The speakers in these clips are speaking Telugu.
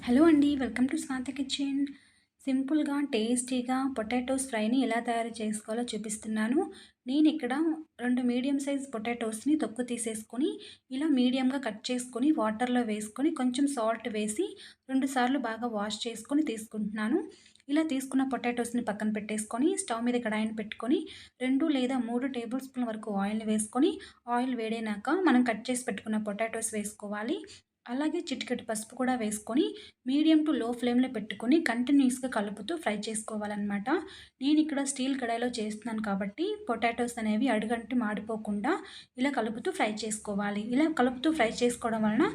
హలో అండి. Welcome to Swathi kitchen. సింపుల్‌గా, టేస్టీగా పొటాటోస్ ఫ్రైని ఎలా తయారు చేసుకోవాలో చూపిస్తున్నాను. నేనిక్కడ 2 మీడియం సైజ్ పొటాటోస్‌ని తొక్కు తీసేసుకొని, ఇలా మీడియంగా కట్ చేసుకొని, వాటర్‌లో వేసుకొని, కొంచెం సాల్ట్ వేసి 2 సార్లు బాగా వాష్ చేసుకొని తీసుకుంటున్నాను. ఇలా తీసుకున్న పొటాటోస్‌ని పక్కన పెట్టేసుకొని, స్టవ్ మీద కడాయిని పెట్టుకొని 2 లేదా 3 టేబుల్ స్పూన్ల వరకు ఆయిల్‌ని వేసుకొని, ఆయిల్ వేడైనాక మనం కట్ చేసి పెట్టుకున్న పొటాటోస్ వేసుకోవాలి. అలాగే చిటికెడు పసుపు కూడా వేసుకొని మీడియం టు లో ఫ్లేమ్‌లో పెట్టుకొని కంటిన్యూయస్‌గా కలుపుతూ ఫ్రై చేసుకోవాలనమాట. నేనిక్కడ స్టీల్ కడాయిలో చేస్తున్నాను కాబట్టి పొటాటోస్ అనేవి అడుగంటి మాడిపోకుండా ఇలా కలుపుతూ ఫ్రై చేసుకోవాలి. ఇలా కలుపుతూ ఫ్రై చేసుకోవడం వలన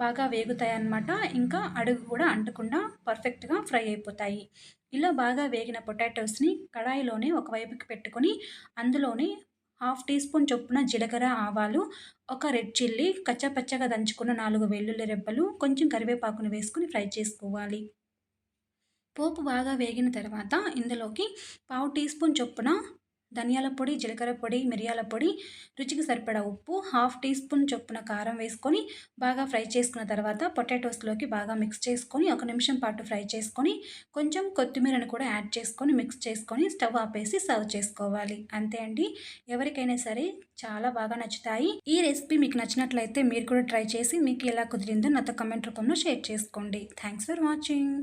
బాగా వేగుతాయన్నమాట. ఇంకా అడుగు కూడా అంటకుండా పర్ఫెక్ట్‌గా ఫ్రై అయిపోతాయి. ఇలా బాగా వేగిన పొటాటోస్‌ని కడాయిలోనే ఒకవైపుకి పెట్టుకొని అందులోనే హాఫ్ టీ స్పూన్ చొప్పున జీలకర్ర, ఆవాలు, ఒక రెడ్ చిల్లీ, కచ్చాపచ్చాగా దంచుకున్న 4 వెల్లుల్లి రెబ్బలు, కొంచెం కరివేపాకుని వేసుకొని ఫ్రై చేసుకోవాలి. పోపు బాగా వేగిన తర్వాత ఇందులోకి పావు టీ స్పూన్ చొప్పున ధనియాల పొడి, జీలకర్ర పొడి, మిరియాల పొడి, రుచికి సరిపడా ఉప్పు, హాఫ్ టీ స్పూన్ చొప్పున కారం వేసుకొని బాగా ఫ్రై చేసుకున్న తర్వాత పొటాటోస్‌లోకి బాగా మిక్స్ చేసుకొని, ఒక నిమిషం పాటు ఫ్రై చేసుకొని, కొంచెం కొత్తిమీరను కూడా యాడ్ చేసుకొని, మిక్స్ చేసుకొని స్టవ్ ఆపేసి సర్వ్ చేసుకోవాలి. అంతే అండి. ఎవరికైనా సరే చాలా బాగా నచ్చుతాయి. ఈ రెసిపీ మీకు నచ్చినట్లయితే మీరు కూడా ట్రై చేసి మీకు ఎలా కుదిరిందో నాతో కామెంట్ రూపంలో షేర్ చేసుకోండి. Thanks for watching.